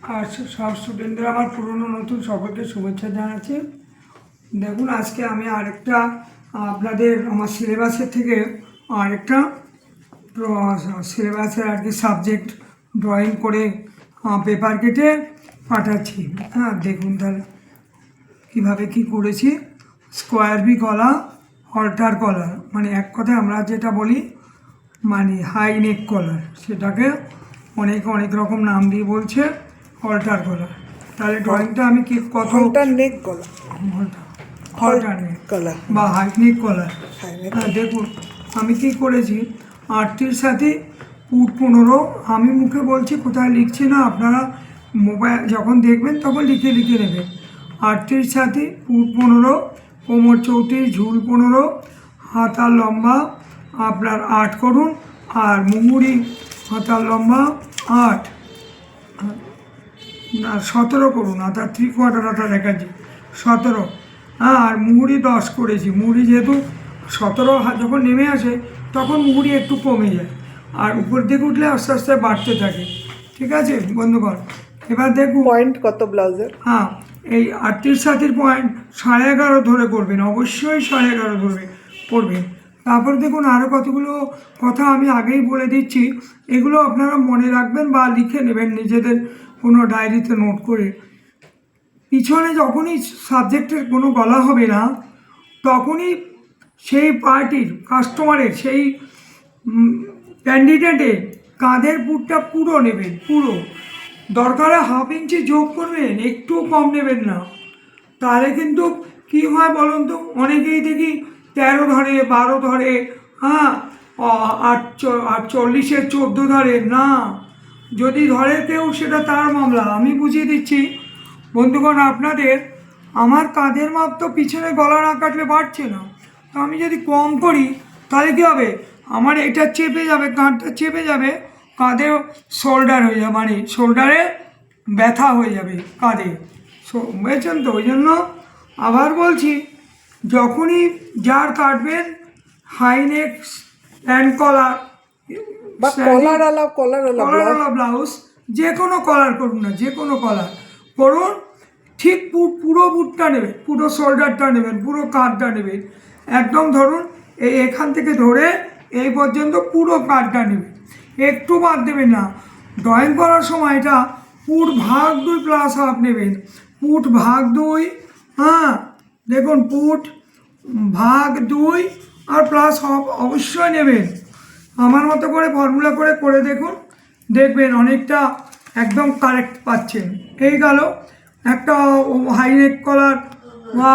আর সব স্টুডেন্টদের আমার পুরনো নতুন সকলকে শুভেচ্ছা জানাচ্ছি। দেখুন, আজকে আমি আরেকটা আপনাদের আমার সিলেবাসের থেকে আরেকটা সিলেবাসের আর কি সাবজেক্ট ড্রয়িং করে পেপার কেটে পাঠাচ্ছি। হ্যাঁ, দেখুন তাহলে কীভাবে কী করেছি। স্কোয়ার বি গলা, অল্টার কলার, মানে এক কথায় আমরা যেটা বলি মানে হাই নেক কলার, সেটাকে অনেক রকম নাম দিয়ে বলছে অল্টার কলার। তাহলে ড্রয়িংটা আমি কি কত নেক গলা, অল্টার নেক গলা বা হাই নেক কলার। হ্যাঁ, দেখুন আমি কি করেছি, 8টির সাথে পুট 15। আমি মুখে বলছি, কোথায় লিখছি না, আপনারা মোবাইল যখন দেখবেন তখন লিখে নেবেন। 8টির সাথে পুট 15, কোমর 34, ঝুল 15, হাতার লম্বা আপনার 8 করুন, আর মুহুরি হাতার লম্বা 8 না 17 করুন, হাতার 3/4 হাতা দেখাচ্ছি 17। হ্যাঁ, আর মুহুরি 10 করেছি। মুহুরি যেহেতু 17 যখন নেমে আসে তখন মুহুরি একটু কমে যায়, আর উপর দিকে উঠলে আস্তে আস্তে বাড়তে থাকে। ঠিক আছে বন্ধুগণ, এবার দেখুন পয়েন্ট কত ব্লাউজের। হ্যাঁ, এই 8টির সাথের পয়েন্ট 11.5 ধরে করবেন, অবশ্যই 11.5 ধরে করবেন। তারপর দেখুন আরও কতগুলো কথা আমি আগেই বলে দিচ্ছি, এগুলো আপনারা মনে রাখবেন বা লিখে নেবেন নিজেদের কোনো ডায়েরিতে নোট করে। পিছনে যখনই সাবজেক্টের কোনো গলা হবে না, তখনই সেই পার্টির কাস্টমারের সেই ক্যান্ডিডেটের কাঁধের পুরটা পুরো নেবেন, পুরো। দরকারে 1/2 ইঞ্চি যোগ করবেন, একটু কম নেবেন না। তাহলে কিন্তু কী হয় বলুন তো, অনেকেই দেখি 13 ধরে, 12 ধরে, হ্যাঁ, 48-এর 14 ধরে না। যদি ধরে কেউ সেটা তার মামলা, আমি বুঝিয়ে দিচ্ছি বন্ধুগণ আপনাদের। আমার কাঁধের মাপ তো পিছনে গলা না কাটলে বাড়ছে না, তো আমি যদি কম করি তাহলে কী হবে, আমার এটা চেপে যাবে, কাঁধটা চেপে যাবে, কাঁধে শোল্ডার হয়ে যাবে, মানে শোল্ডারে ব্যথা হয়ে যাবে কাঁধে। বুঝেছেন তো? ওই জন্য আবার বলছি, যখনই যার কাটবেন হাই নেক প্যান্ট কলার বা কলারওয়ালা ব্লাউজ, যে কোনো কলার করুন না, যে কোনো কলার করুন, ঠিক পুরো বুটটা নেবেন, পুরো শোল্ডারটা নেবেন, পুরো কাঁধটা নেবেন, একদম ধরুন এখান থেকে ধরে এই পর্যন্ত পুরো কাঁধটা নেবেন, একটু বাদ দেবেন না। ড্রয়িং করার সময় এটা পুট ভাগ 2 প্লাস হাফ নেবেন, পুট ভাগ 2। হ্যাঁ, দেখুন পুট ভাগ 2 আর প্লাস হাফ অবশ্যই নেবেন। আমার মতো করে ফর্মুলা করে দেখুন, দেখবেন অনেকটা একদম কারেক্ট পাচ্ছেন। এই গেল একটা হাই নেক কলার বা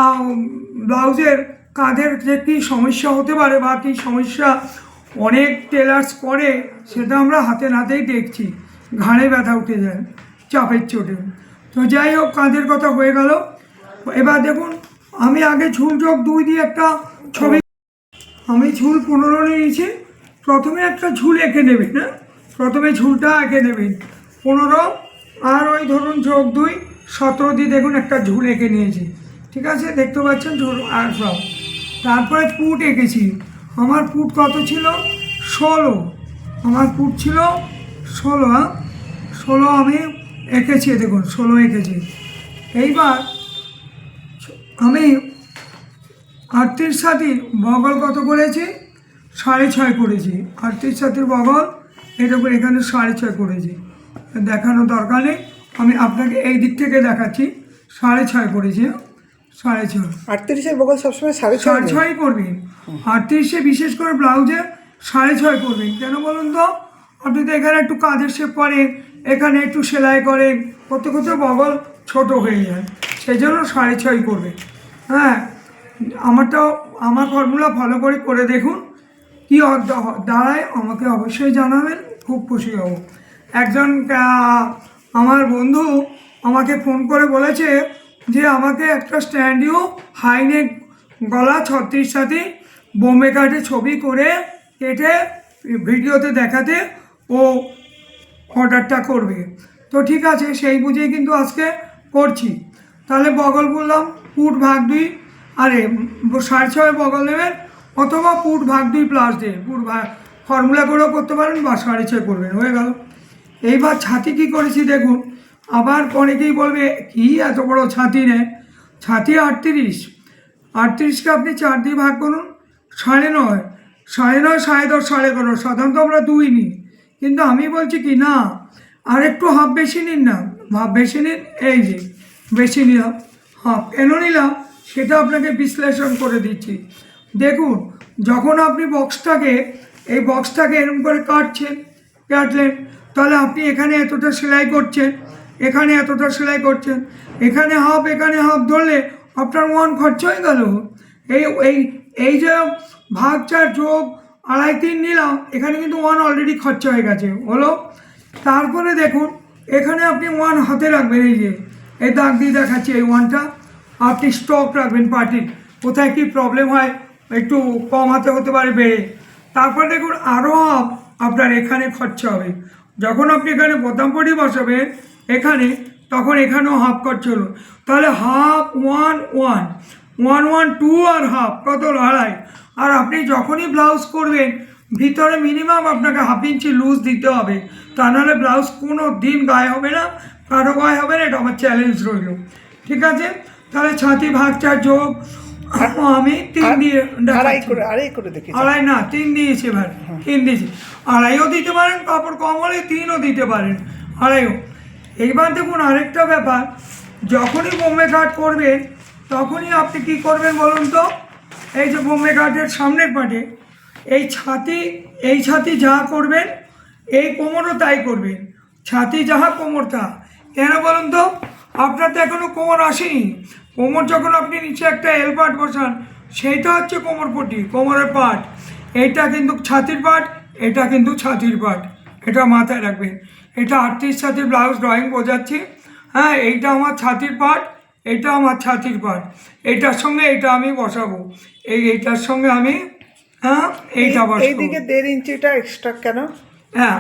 ব্লাউজের কাঁধের যে কী সমস্যা হতে পারে বা কী সমস্যা অনেক টেলার্স করে, সেটা আমরা হাতে নাতেই দেখছি, ঘাড়ে ব্যথা উঠে যায় চাপের চোটে। তো যাই হোক, কাঁধের কথা হয়ে গেল। এবার দেখুন, আমি আগে ঝুল যোগ 2 দিয়ে একটা ছবি, আমি ঝুল 15 নিয়েছি। প্রথমে একটা ঝুল এঁকে নেবেন, হ্যাঁ, প্রথমে ঝুলটা এঁকে নেবেন 15, আর ওই ধরুন যোগ 2 17 দিয়ে দেখুন একটা ঝুল এঁকে নিয়েছি। ঠিক আছে, দেখতে পাচ্ছেন ঝুল আর সব। তারপরে পুট এঁকেছি। আমার পুট কত ছিল? 16। আমার পুট ছিল 16। হ্যাঁ, 16 আমি এঁকেছি, দেখুন 16 এঁকেছি। এইবার আমি 38 সাথীর বগল কত করেছি? 6.5 করেছি। 38 সাথীর বগল এটা করে এখানে 6.5 করেছি, দেখানোর দরকার নেই, আমি আপনাকে এই দিক থেকে দেখাচ্ছি। 6.5 করেছি, 6.5। 38-এর বগল সবসময় 6.5 করবেন। 38-এ বিশেষ করে ব্লাউজে 6.5 করবেন। কেন বলুন তো, আপনি তো এখানে একটু কাঁধের শেপ করেন, এখানে একটু সেলাই করেন, করতে করতে বগল ছোট হয়ে যায়, সেই জন্য 6.5 করবেন। হ্যাঁ, আমার ফর্মুলা ফলো করে দেখুন, কী দাঁড়ায় আমাকে অবশ্যই জানাবেন, খুব খুশি হব। একজন আমার বন্ধু আমাকে ফোন করে বলেছে যে আমাকে একটা স্ট্যান্ডিও হাইনেক গলা 36 সাথে বোম্বে কাটে ছবি করে কেটে ভিডিওতে দেখাতে ও অর্ডারটা করবে। তো ঠিক আছে, সেই বুঝেই কিন্তু আজকে করছি। তাহলে বগল বললাম পুট ভাগ 2, আরে 6.5 বগল নেবেন, অথবা পুট ভাগ 2 প্লাস দিয়ে পুট ভাগ ফর্মুলা করেও করতে পারেন বা 6.5 করবেন, হয়ে গেল। এইবার ছাতি কি করেছি দেখুন, আবার অনেকেই বলবে কি এত বড় ছাতি নেয়, ছাতি 38, 38কে আপনি 4 দিয়ে ভাগ করুন, 9.5, 9.5, 10.5, 11.5, সাধারণত আমরা 2 নিই, কিন্তু আমি বলছি কি না আর একটু হাফ বেশি নিন না, হাফ বেশি নিন, এই যে বেশি নিলাম হাফ, কেন নিলাম সেটা আপনাকে বিশ্লেষণ করে দিচ্ছি। দেখুন যখন আপনি এই বক্সটাকে এরকম করে কাটলেন, তাহলে আপনি এখানে এতটা সেলাই করছেন, এখানে এতটা সেলাই করছেন, এখানে হাফ ধরলে আপনার 1 খরচ হয়ে গেল। এই এই এই যে ভাগ 4 যোগ 2.5 3 নিলাম, এখানে কিন্তু 1 অলরেডি খরচা হয়ে গেছে হলো। তারপরে দেখুন এখানে আপনি 1 হাতে রাখবেন, এই যে এই দাগ দিয়ে দেখাচ্ছি, এই 1টা আপনি স্টক রাখবেন পার্টির, কোথায় কি প্রবলেম হয় একটু কম হাতে হতে পারে বেড়ে। তারপর দেখুন আরও হাফ আপনার এখানে খরচা হবে, যখন আপনি এখানে বোতামপটি বসাবেন এখানে, তখন এখানেও হাফ খরচ হলো, তাহলে হাফ 1 1 1 1 2 আর হাফ কত 2.5। আর আপনি যখনই ব্লাউজ করবেন ভিতরে মিনিমাম আপনাকে 1/2 ইঞ্চি লুজ দিতে হবে, তা নাহলে ব্লাউজ কোনো দিন গায়ে হবে না, কারো গায়ে হবে না, এটা আমার চ্যালেঞ্জ রইল। ঠিক আছে, তাহলে ছাতি ভাগ 4 যোগ আমি 3 দিয়ে আড়াই না 3 দিয়েছি, এবার 3 দিয়েছি, আড়াইও দিতে পারেন, কাপড় কম হলে 3ও দিতে পারেন, আড়াইও। এইবার দেখুন আরেকটা ব্যাপার, যখনই বোম্বে কাট করবেন তখনই আপনি কি করবেন বলুন তো, এই যে বোম্বে কাটের সামনের পাটে এই ছাতি যা করবেন এই কোমরও তাই করবেন, ছাতি যাহা কোমর তা। কেন বলুন তো, আপনার তো এখনও কোমর আসেনি, কোমর যখন আপনি নিচে একটা এল পার্ট বসান সেইটা হচ্ছে কোমরপট্টি, কোমরের পার্ট, এইটা কিন্তু ছাতির পার্ট, এটা কিন্তু ছাতির পার্ট, এটা মাথায় রাখবেন। এটা 38 ছাতির ব্লাউজ ড্রয়িং বোঝাচ্ছি, হ্যাঁ এইটা আমার ছাতির পার্ট, এটা আমার ছাতির পার্ট, এইটার সঙ্গে এইটা আমি বসাবো, এইটার সঙ্গে আমি এইটা বসাবো। এইদিকে 1.5 ইঞ্চিটা এক্সট্রা কেন? হ্যাঁ,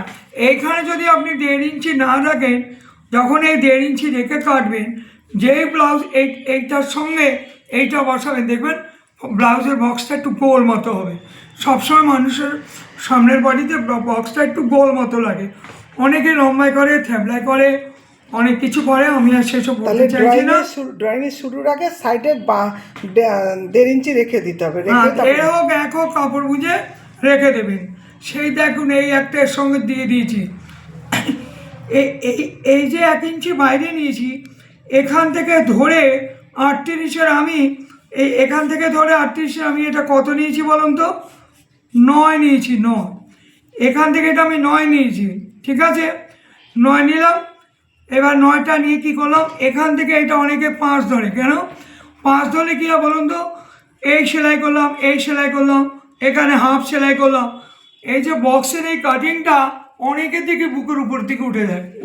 এইখানে যদি আপনি 1.5 ইঞ্চি না রাখেন, যখন এই 1.5 ইঞ্চি রেখে কাটবেন, যেই ব্লাউজ এইটার সঙ্গে এইটা বসাবেন, দেখবেন ব্লাউজের বক্সটা একটু গোল মতো হবে। সবসময় মানুষের সামনের বডিতে বক্সটা একটু গোল মতো লাগে, অনেকে লম্বাই করে, থ্যাবলাই করে, অনেক কিছু করে, আমি আর সেসব বলতে চাইছি না। ড্রয়িংয়ের শুরুর আগে সাইডে 1.5 ইঞ্চি রেখে দিতে হবে, এক হোক কাপড় বুঝে রেখে দেবেন। সেই দেখুন এই একটা এর সঙ্গে দিয়ে দিয়েছি, এই যে 1 ইঞ্চি বাইরে নিয়েছি, এখান থেকে ধরে 38-এর আমি এখান থেকে ধরে 38-এর আমি এটা কত নিয়েছি বলুন তো, 9 নিয়েছি, 9। এখান থেকে এটা আমি 9 নিয়েছি, ঠিক আছে, 9 নিলাম। এবার 9টা নিয়ে কী করলাম, এখান থেকে এটা অনেকে 5 ধরে, কেন 5 ধরলে কী হয় বলুন তো, এই সেলাই করলাম, এই সেলাই করলাম, এখানে হাফ সেলাই করলাম, এই যে বক্সের এই কাটিংটা অনেকের দিকে বুকের উপর থেকে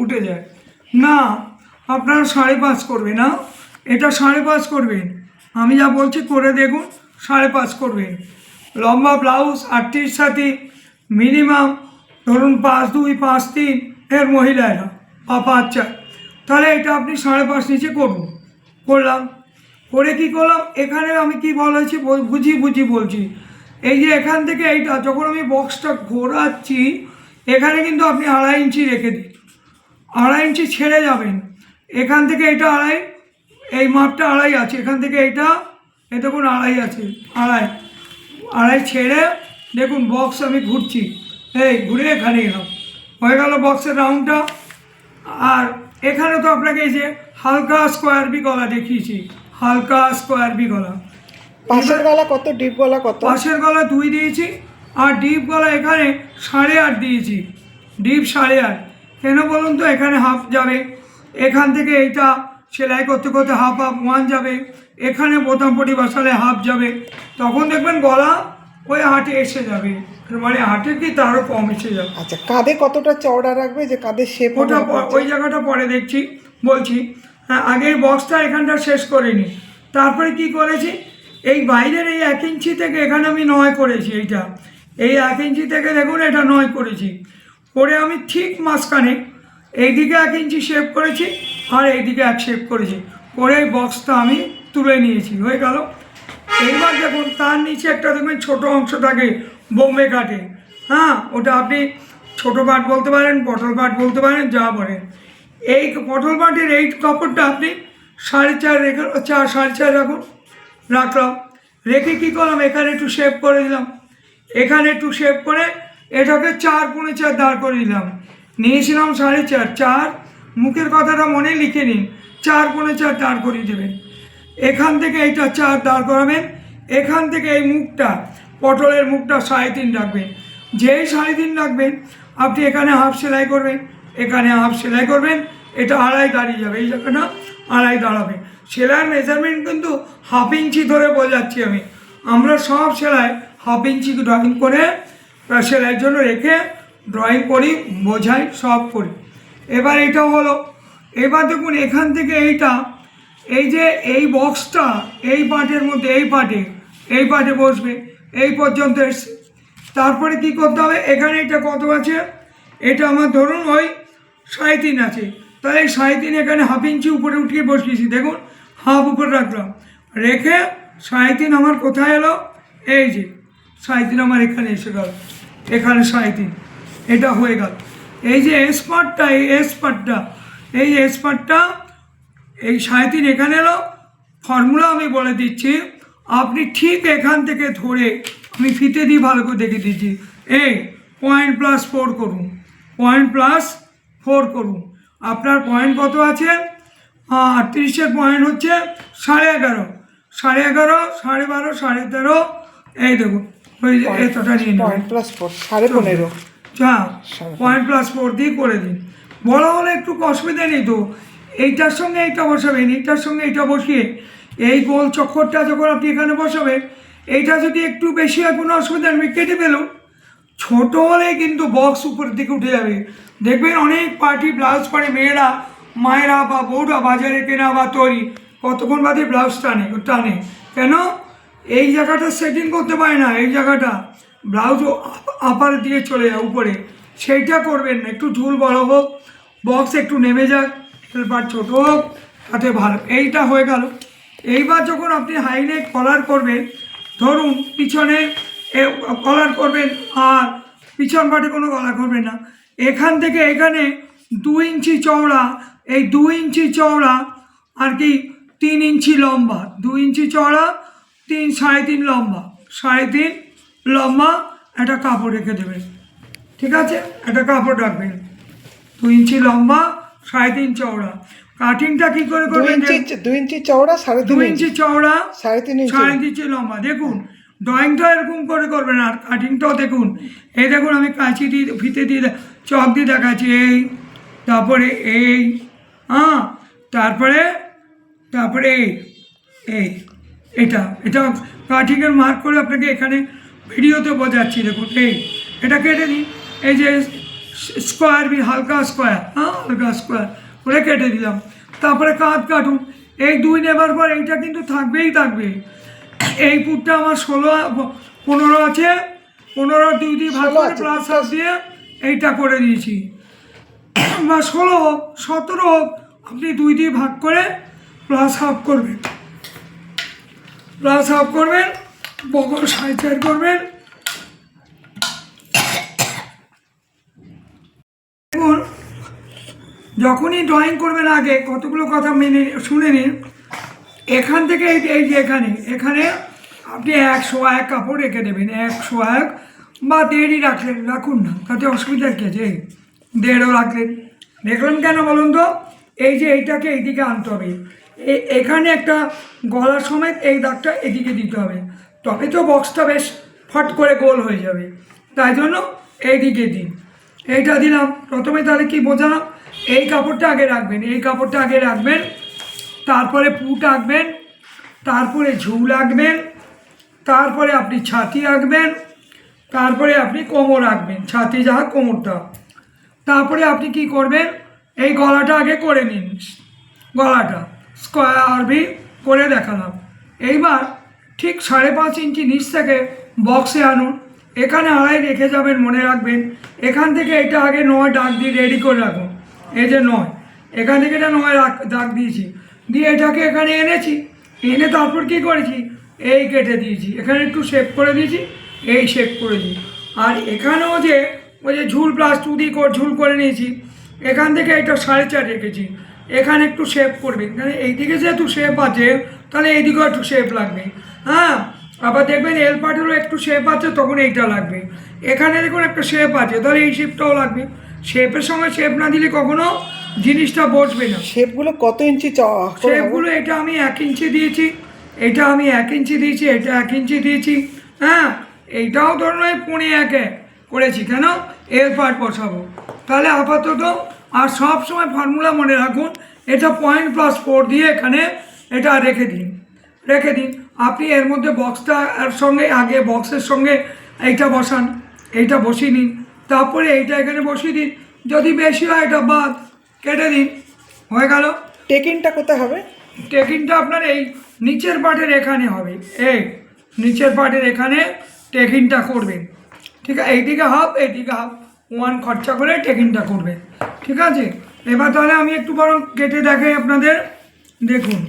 উঠে যায় না, আপনারা 5.5 করবেন না, এটা 5.5 করবেন, আমি যা বলছি করে দেখুন, 5.5 করবেন। লম্বা ব্লাউজ 38 সাথে মিনিমাম ধরুন 5 2 5 3 এর মহিলারা বা 5 4, তাহলে এটা আপনি 5.5 নিচে করলাম, করে কী করলাম, এখানে আমি কি বলেছি বুঝি বলছি, এই যে এখান থেকে এইটা যখন আমি বক্সটা ঘোরাচ্ছি, এখানে কিন্তু আপনি 2.5 ইঞ্চি রেখে দিন, 2.5 ইঞ্চি ছেড়ে যাবেন, এখান থেকে এটা 2.5, এই মাপটা 2.5 আছে, এখান থেকে এইটা এই দেখুন 2.5 আছে, 2.5 ছেড়ে দেখুন বক্স আমি ঘুরছি, এই ঘুরে এখানে এলাম, হয়ে গেল বক্সের রাউন্ডটা। আর এখানে তো আপনাকে এই যে হালকা স্কোয়ার বি গলা দেখিয়েছি, হালকা স্কোয়ার বি গলা, পাশের গলা কত, ডিপ গলা কত? পাশের গলা 2 দিয়েছি, আর ডিপ গলা এখানে 8.5 দিয়েছি, ডিপ 8.5। কেন বলুন তো, এখানে হাফ যাবে, এখান থেকে এইটা সেলাই করতে করতে হাফ 1 যাবে, এখানে বোতামপটি বসালে হাফ যাবে, তখন দেখবেন গলা ওই 8 এসে যাবে, মানে 8 কি তারও কম এসে যাবে। আচ্ছা, কাঁধে কতটা চওড়া রাখবে, যে কাঁধের শেপ? ওটা ওই জায়গাটা পরে বলছি। হ্যাঁ, আগে এই বক্সটা এখানটা শেষ করে নিই, তারপরে কি করেছি, এই বাইরের এই 1 ইঞ্চি থেকে এখানে আমি 9 করেছি, এই 1 ইঞ্চি থেকে দেখুন এটা 9 করেছি, করে আমি ঠিক মাঝখানে এইদিকে 1 ইঞ্চি শেপ করেছি, আর এইদিকে 1 শেপ করেছি, করে এই বক্সটা আমি তুলে নিয়েছি, হয়ে গেল। এইবার দেখুন তার নিচে একটা দেখবেন ছোটো অংশ থাকে বোম্বে কাটে, হ্যাঁ ওটা আপনি ছোটো পাট বলতে পারেন, পটল পাট বলতে পারেন, যা বলেন। এই পটল মাটির এই কাপড়টা আপনি 4.5 রেখে 4.5 রাখুন। রাখলাম, রেখে কী করলাম, এখানে একটু শেপ করে দিলাম, এখানে একটু শেপ করে এটাকে 4.4 দাঁড় করে দিলাম। নিয়েছিলাম 4.5, 4 মুখের কথাটা মনে লিখে নিন, 4.4 দাঁড় করিয়ে দেবেন। এখান থেকে এইটা 4 দাঁড় করাবেন, এখান থেকে এই মুখটা পটলের মুখটা 3.5 রাখবেন। যেই 3.5 রাখবেন আপনি এখানে হাফ সেলাই করবেন, এখানে হাফ সেলাই করবেন, এটা 2.5 দাঁড়িয়ে যাবে, এই জায়গাটা 2.5 দাঁড়াবে। সেলাইয়ের মেজারমেন্ট কিন্তু 1/2 ইঞ্চি ধরে বোঝাচ্ছি আমি, আমরা সব সেলাই 1/2 ইঞ্চি ড্রয়িং করে সেলাইয়ের জন্য রেখে ড্রয়িং করি, বোঝাই, সব করি। এবার এটা হলো, এবার দেখুন এখান থেকে এইটা, এই যে এই বক্সটা এই পার্টের মধ্যে এই পার্টে বসবে, এই পর্যন্ত এসছে। তারপরে কি করতে হবে, এখানে এটা কত আছে, এটা আমার ধরুন ওই 3.5 আছে, তাহলে এই 3.5 এখানে 1/2 ইঞ্চি উপরে উঠিয়ে বসিয়েছি, দেখুন হাফ উপরে রাখলাম, রেখে 3.5 আমার কোথায় এলো, এই যে 3.5 আমার এখানে এসে গেল, এখানে 3.5 এটা হয়ে গেল। এই যে এস পার্টটা, এই এস পার্টটা, এই এস পার্টটা এই 3.5 এখানে এলো। ফর্মুলা আমি বলে দিচ্ছি, আপনি ঠিক এখান থেকে ধরে, আমি ফিতে দিয়ে ভালো করে দেখে দিচ্ছি, এই 0.+4 করুন, 0.+4 করুন। আপনার পয়েন্ট কত আছে, 38-এর পয়েন্ট হচ্ছে 11.5, 11.5, 12.5, 13.5, এই দেখুন ওই এতটা নিয়ে নেবেন, 0.+4 15.5। হ্যাঁ 0.+4 দিয়ে করে দিন। বলা হলে একটু অসুবিধা নেই তো, এইটার সঙ্গে এইটা বসাবেন, এইটার সঙ্গে এইটা বসিয়ে এই গোল চক্করটা যখন আপনি এখানে বসাবেন, এইটা যদি একটু বেশি হয় কোনো অসুবিধা নেই, কেটে ফেলুন। ছোটো হলে কিন্তু বক্স উপরের দিকে উঠে যাবে। দেখবেন অনেক পার্টি ব্লাউজ পরে মেয়েরা, মায়েরা বা বউরা বাজারে কেনা বা তৈরি, কতক্ষণ বাদে ব্লাউজ টানে কেন, এই জায়গাটা সেটিং করতে পারে না, এই জায়গাটা ব্লাউজ আপার দিয়ে চলে যায় উপরে, সেইটা করবেন না। একটু ঝুল বড় হোক, বক্স একটু নেমে যাক, হেল্পার ছোটো হোক, তাতে ভালো। এইটা হয়ে গেল। এইবার যখন আপনি হাইনেক কলার করবেন, ধরুন পিছনে কলার করবেন, আর পিছন পাটে কোনো কলার করবেন না, এখান থেকে এখানে 2 ইঞ্চি চওড়া, এই 2 ইঞ্চি চওড়া আর কি 3 ইঞ্চি লম্বা, 2 ইঞ্চি চওড়া, 3.5 লম্বা, 3.5 লম্বা একটা কাপড় রেখে দেবেন, ঠিক আছে, একটা কাপড় রাখবেন, 2 ইঞ্চি লম্বা, 3.5 চওড়া। কাটিংটা কি করে করবেন, 2 ইঞ্চি চওড়া, 2 ইঞ্চি চওড়া, 3.5 ইঞ্চি লম্বা। দেখুন ড্রয়িংটা এরকম করে করবেন, আর কাটিংটাও দেখুন, এই দেখুন আমি কাঁচি দিয়ে ফিতে দিয়ে চক দিয়ে দেখাচ্ছি, এই তারপরে এই, হ্যাঁ তারপরে এই এটা কাটিংয়ের মার্ক করে আপনাকে এখানে ভিডিওতে বোঝাচ্ছি, দেখুন এটা কেটে দিন, এই যে স্কোয়ার হালকা স্কোয়ার, হ্যাঁ হালকা স্কোয়ার করে কেটে দিলাম। তারপরে কাটুন, এই 2 নেবার পর এইটা কিন্তু থাকবেই থাকবে। এই পুটটা আমার 15 আছে, 15 2 দিয়ে ভাগ করে প্লাস হাফ দিয়ে এইটা করে দিয়েছি, বা 16 হোক 17 হোক, আপনি 2 দিয়ে ভাগ করে প্লাস হাফ করবেন, বগল 4.5 করবেন। দেখুন যখনই ড্রয়িং করবেন আগে কতগুলো কথা শুনে নিন। এখান থেকে এই যে এখানে আপনি 100 কাপড় রেখে দেবেন, 100 বা 1.5 রাখুন না, তাতে অসুবিধা কী আছে, 1.5 রাখলেন। দেখলেন কেন বলুন তো, এই যে এইটাকে এইদিকে আনতে হবে, এখানে একটা গলা সমেত এই দাগটা এদিকে দিতে হবে, তবে তো বক্সটা বেশ ফট করে গোল হয়ে যাবে, তাই জন্য এইদিকে দিন। এইটা দিলাম প্রথমে, তাহলে কি বোঝালাম, এই কাপড়টা আগে রাখবেন, তারপরে পুট আঁকবেন, তারপরে ঝুল আঁকবেন, তারপরে আপনি ছাতি আঁকবেন, তারপরে আপনি কোমর আঁকবেন, ছাতি যাহা কোমরটা। তারপরে আপনি কি করবেন, এই গলাটা আগে করে নিন, গলাটা স্কোয়ার ভি করে দেখালাম। এইবার ঠিক 5.5 ইঞ্চি নিচ থেকে বক্সে আনুন, এখানে 2.5 রেখে যাবেন, মনে রাখবেন। এখান থেকে এটা আগে 9 দাগ দিয়ে রেডি করে রাখুন, এই যে 9, এখান থেকে এটা 9 দাগ দিয়েছি, দিয়ে এটাকে এখানে এনে তারপর কি করেছি, এই কেটে দিয়েছি, এখানে একটু শেপ করে দিয়েছি, এই শেপ করেছি। আর এখানেও যে ওই যে ঝুল প্লাস 2 দিয়ে ঝুল করে নিয়েছি, এখান থেকে এটা 4.5 রেখেছি, এখানে একটু শেপ করবে, মানে এইদিকে যেহেতু শেপ আছে তাহলে এইদিকেও একটু শেপ লাগবে। হ্যাঁ, আবার দেখবেন এল পার্টেরও একটু শেপ আছে, তখন এইটা লাগবে। এখানে দেখুন একটা শেপ আছে, তাহলে এই শেপটাও লাগবে। শেপের সঙ্গে শেপ না দিলে কখনো জিনিসটা বসবে না। শেপগুলো কত ইঞ্চি চওড়া করে হবে? শেপগুলো এটা আমি 1 ইঞ্চি দিয়েছি, এটা আমি 1 ইঞ্চি দিয়েছি, এটা 1 ইঞ্চি দিয়েছি। হ্যাঁ, এইটাও ধরুন ওই 1.5 করেছি, কেন এল পার্ট বসাবো। তাহলে আপাতত আর সব সময় ফর্মুলা মনে রাখুন, এটা 0.+4 দিয়ে এখানে এটা রেখে দিন। আপনি এর মধ্যে বক্সটা এর সঙ্গে আগে বক্সের সঙ্গে এইটা বসান, এইটা বসিয়ে নিন, তারপরে এইটা এখানে বসিয়ে দিন। যদি বেশি হয় এটা বাদ কেটে দিন, হয়ে গেল। টেকিংটা কোথায় হবে? টেকিংটা আপনার এই নিচের পার্টের এখানে হবে, এই নিচের পার্টের এখানে টেকিংটা করবেন। ঠিক আছে, এইদিকে হাফ এইদিকে হাফ 1 খরচা করে টেকিংটা করবেন। ঠিক আছে, এবার তাহলে আমি একটু বরং কেটে দেখাই আপনাদের। দেখুন,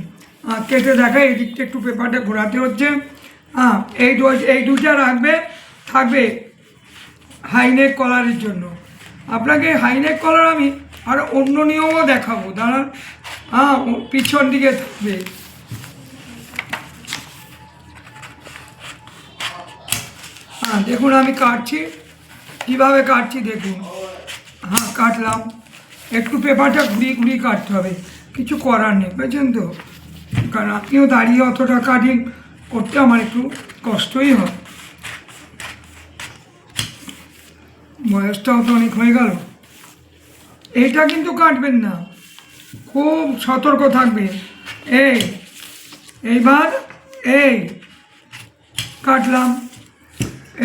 কেটে দেখাই, এই দিকটা একটু পেপারটা ঘোরাতে হচ্ছে। হ্যাঁ, এই দুটা থাকবে হাইনেক কলারের জন্য। আপনাকে হাইনেক কলার আমি আর অন্য নিয়মও দেখাবো, দাঁড়ান। হ্যাঁ, পিছন দিকে থাকবে। হ্যাঁ, দেখুন আমি কাটছি, কীভাবে কাটছি দেখুন। হ্যাঁ, কাটলাম, একটু পেপারটা ঘুরিয়ে কাটতে হবে, কিছু করার নেই, বুঝছেন তো। কারণ আপনিও দাঁড়িয়ে অতটা কাটিং করতে আমার একটু কষ্টই হয়, বয়সটাও তো অনেক হয়ে গেল। এইটা কিন্তু কাটবেন না, খুব সতর্ক থাকবে। এইবার এই কাটলাম,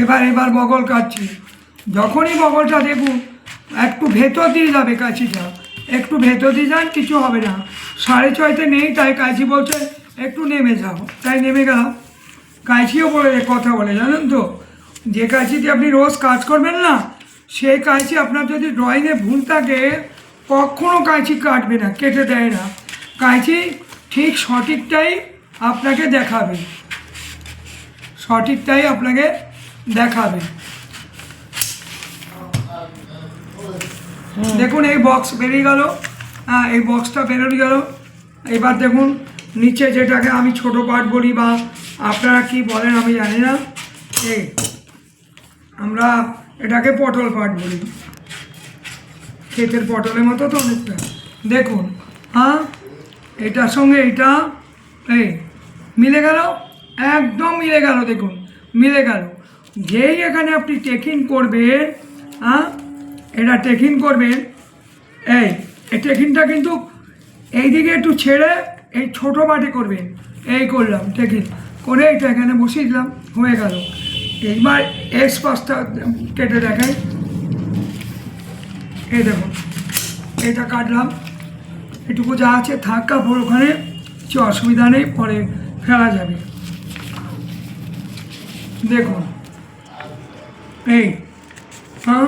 এবার বগল কাটছি। যখনই বগলটা দেখুন একটু ভেতর দিয়ে যাবে কাঁচিটা, একটু ভেতর দিয়ে যান, কিছু হবে না। 6.5-তে নেই, তাই কাঁচি বলছে একটু নেমে যাও, তাই নেমে গেলাম। কাঁচিও বলে কথা বলে, জানেন তো, যে কাঁচিতে আপনি রোজ কাজ করবেন না, সেই কাঁচি আপনার যদি ড্রয়িংয়ে ভুল থাকে কখনো কাঁচি কাটবে না, কেটে দেয় না। কাঁচি ঠিক সঠিকটাই আপনাকে দেখাবে, দেখুন এই বক্স বেরিয়ে গেল। হ্যাঁ, এই বক্সটা বেরোয় গেল। এবার দেখুন নিচে, যেটাকে আমি ছোট পার্ট বলি বা আপনারা কি বলেন আমি জানি না, এই আমরা এটাকে পটল পার্ট বলি, ক্ষেতের পটলের মতো তো অনেকটা। দেখুন, হ্যাঁ, এটার সঙ্গে এইটা এই মিলে গেল, একদম মিলে গেল, দেখুন মিলে গেল। যেই এখানে আপনি টেকিং করবেন, হ্যাঁ, এটা টেকিং করবেন, এই টেকিংটা কিন্তু এইদিকে একটু ছেড়ে এই ছোটো বাটি করবেন। এই করলাম টেকিং করে, এটা এখানে বসিয়ে দিলাম, হয়ে গেল। এইবার এক্স পাশটা কেটে দেখাই। এই দেখুন, এটা কাটলাম, এটুকু যা আছে থাক, কাপড় ওখানে, কিছু অসুবিধা নেই, পরে ফেলা যাবে। দেখুন এই, হ্যাঁ,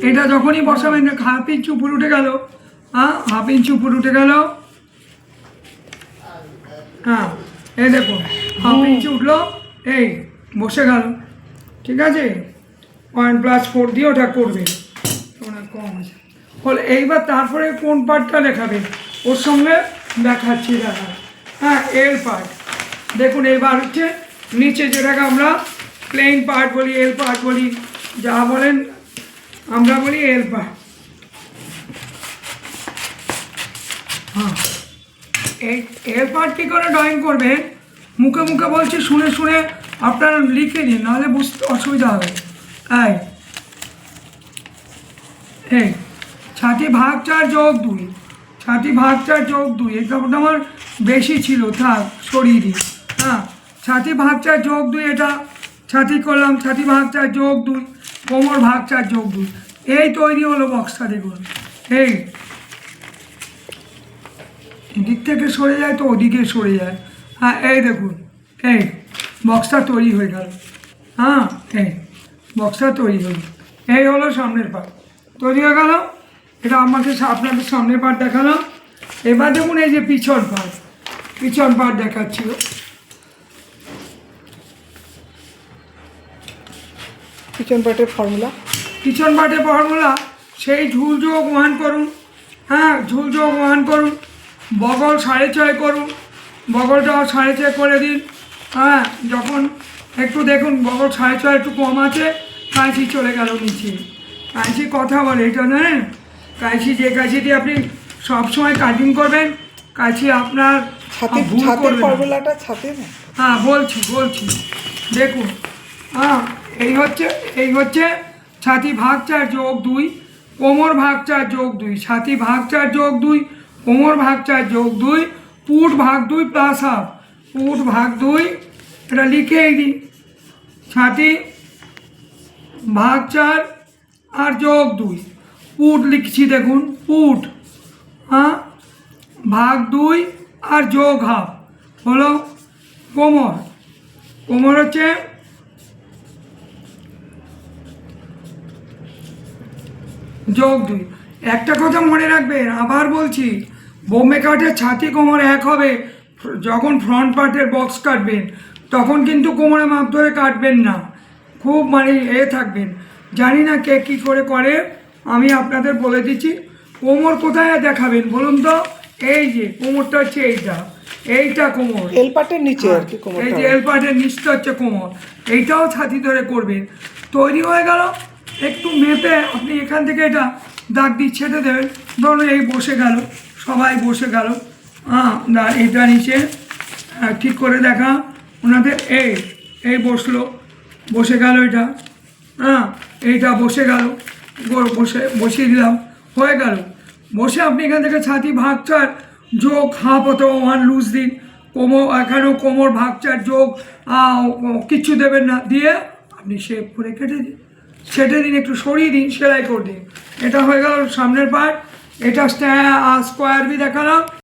এটা যখনই বসাবেন, 1/2 ইঞ্চ উপর উঠে গেল, হ্যাঁ, 1/2 ইঞ্চ উপর উঠে গেল। হ্যাঁ, এই দেখুন 1/2 ইঞ্চ উঠলো, এই বসে গেল। ঠিক আছে, 1+4 দিয়ে ওটা করবে, ওটা কম আছে বলে। এইবার তারপরে কোন পার্টটা দেখাবে ওর সঙ্গে দেখাচ্ছি, দেখা। হ্যাঁ, এল পার্ট দেখুন। এইবার হচ্ছে নিচে, যেটাকে আমরা প্লেন পার্ট বলি, এল পার্ট বলি, যা বলেন আমরা বলি এল পার্ট। হ্যাঁ, এই এল পার্ট কী করে ড্রয়িং করবেন, মুখে মুখে বলছি, শুনে শুনে আপনারা লিখে নিন, নাহলে বুঝতে অসুবিধা হবে। এই 6/4+2, 6/4+2, এটা আমার বেশি ছিল, থাক সরিয়ে দিই। হ্যাঁ, 6/4+2, এটা 6 করলাম, 6/4+2, কোমর 4/2, এই তৈরি হলো বক্সটা। দেখুন এই এদিক থেকে সরে যায় তো ওদিকে সরে যায়। হ্যাঁ, এই দেখুন, এই বক্সটা তৈরি হয়ে গেল। হ্যাঁ, এই বক্সটা তৈরি হলো, এই হলো সামনের পার্ট তৈরি হয়ে গেল। এটা আমাকে আপনাদের সামনের পার্ট দেখালাম। এবার দেখুন এই যে পিছন পার্ট দেখাচ্ছি। পিছন পার্টের ফর্মুলা পিছন পাটের ফর্মুলা সেই ঝুল যোগ 1 করুন, হ্যাঁ ঝুল যোগ 1 করুন, বগল 6.5 করুন, বগলটাও 6.5 করে দিন। হ্যাঁ যখন একটু দেখুন বগল 6.5 একটু কম আছে, কাঁচি চলে গেল নিচে। কাঁচি কথা বলে এটা জানেন, কাঁচি যে কাঁচি দিয়ে আপনি সবসময় কাটিং করবেন, কাঁচি আপনার ছাতির ভুল ছাতির করবে না। ফর্মুলাটা ছাতির না? হ্যাঁ বলছি দেখুন, হ্যাঁ এই হচ্ছে ছাতি ভাগ 4 যোগ 2, কোমর ভাগ 4 যোগ 2, ছাতি ভাগ 4 যোগ 2, কোমর ভাগ 4 যোগ 2, পুট ভাগ 2 প্লাস হাফ, পুট ভাগ 2, এটা লিখেই দিই, ছাতি ভাগ 4 আর যোগ 2, পুট লিখছি দেখুন, পুট হ্যাঁ ভাগ 2 আর যোগ হাফ হলো কোমর। কোমর হচ্ছে যোগ 2। একটা কথা মনে রাখবেন, আবার বলছি, বোম্বে কাটের ছাতি কোমর এক হবে। যখন ফ্রন্ট পার্টের বক্স কাটবেন তখন কিন্তু কোমরে মাপ ধরে কাটবেন না, খুব মানে থাকবেন। জানি না কে কী করে আমি আপনাদের বলে দিচ্ছি। কোমর কোথায় দেখাবেন বলুন তো? এই যে কোমরটা হচ্ছে এইটা কোমর, এল পাটের নিচে আর কি কোমরটা। এই যে এল পার্টের নিচটা হচ্ছে কোমর, এইটাও ছাতি ধরে করবেন। তৈরি হয়ে গেল। একটু মেপে আপনি এখান থেকে এটা দাগ দিয়ে ছেটে দেবেন। ধরুন এই বসে গেল, সবাই বসে গেল, হ্যাঁ এটা নিচে ঠিক করে দেখা ওনাদের, এই বসে গেল এটা, হ্যাঁ এইটা বসে গেল, বসিয়ে দিলাম, হয়ে গেল। বসে আপনি এখান থেকে ছাতি ভাগ 4 যোগ হাফ অথবা 1 লুজ দিন, এখানেও কোমর ভাগ 4 যোগ কিচ্ছু দেবেন না, দিয়ে আপনি শেপ করে ছেটে দিন, একটু সরিয়ে দিন, সেলাই করে দিন। এটা হয়ে গেল সামনের পার্ট। এটা স্কোয়ার বি দেখালাম।